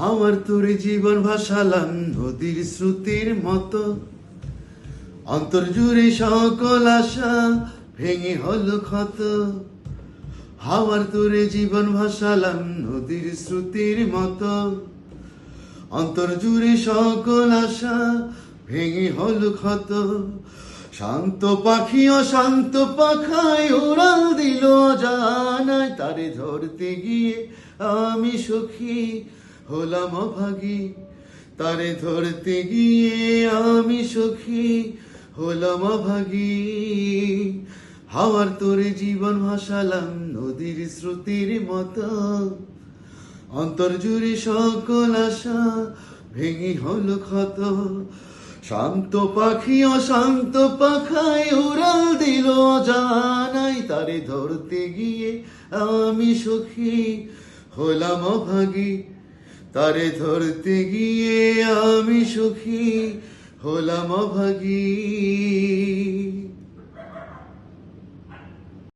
আমার তোরে জীবন ভাসালাম নদীর স্রোতের মতো, অন্তর জুড়ে সকল আশা ভেঙে হলো ক্ষত। আমার তোরে জীবন ভাসালাম নদীর স্রোতের মতো, অন্তর জুড়ে সকল আশা ভেঙে হলো ক্ষত। শান্ত পাখি অশান্ত পাখায় উড়াল দিল জানায়, তারে ধরতে গিয়ে আমি সখী হলাম অভাগী। তারে ধরতে গিয়ে আমি সখী হলাম অভাগী। হাওয়ার তোরে জীবন ভাসালাম নদীর স্রোতের মতো, অন্তর জুড়ে সকল আশা ভেঙে হলো ক্ষত। শান্ত পাখি অশান্ত পাখায় উড়াল দিল জানাই, তারে ধরতে গিয়ে আমি সখী হলাম অভাগী। তারে ধরতে গিয়ে আমি সখী হলাম অভাগী।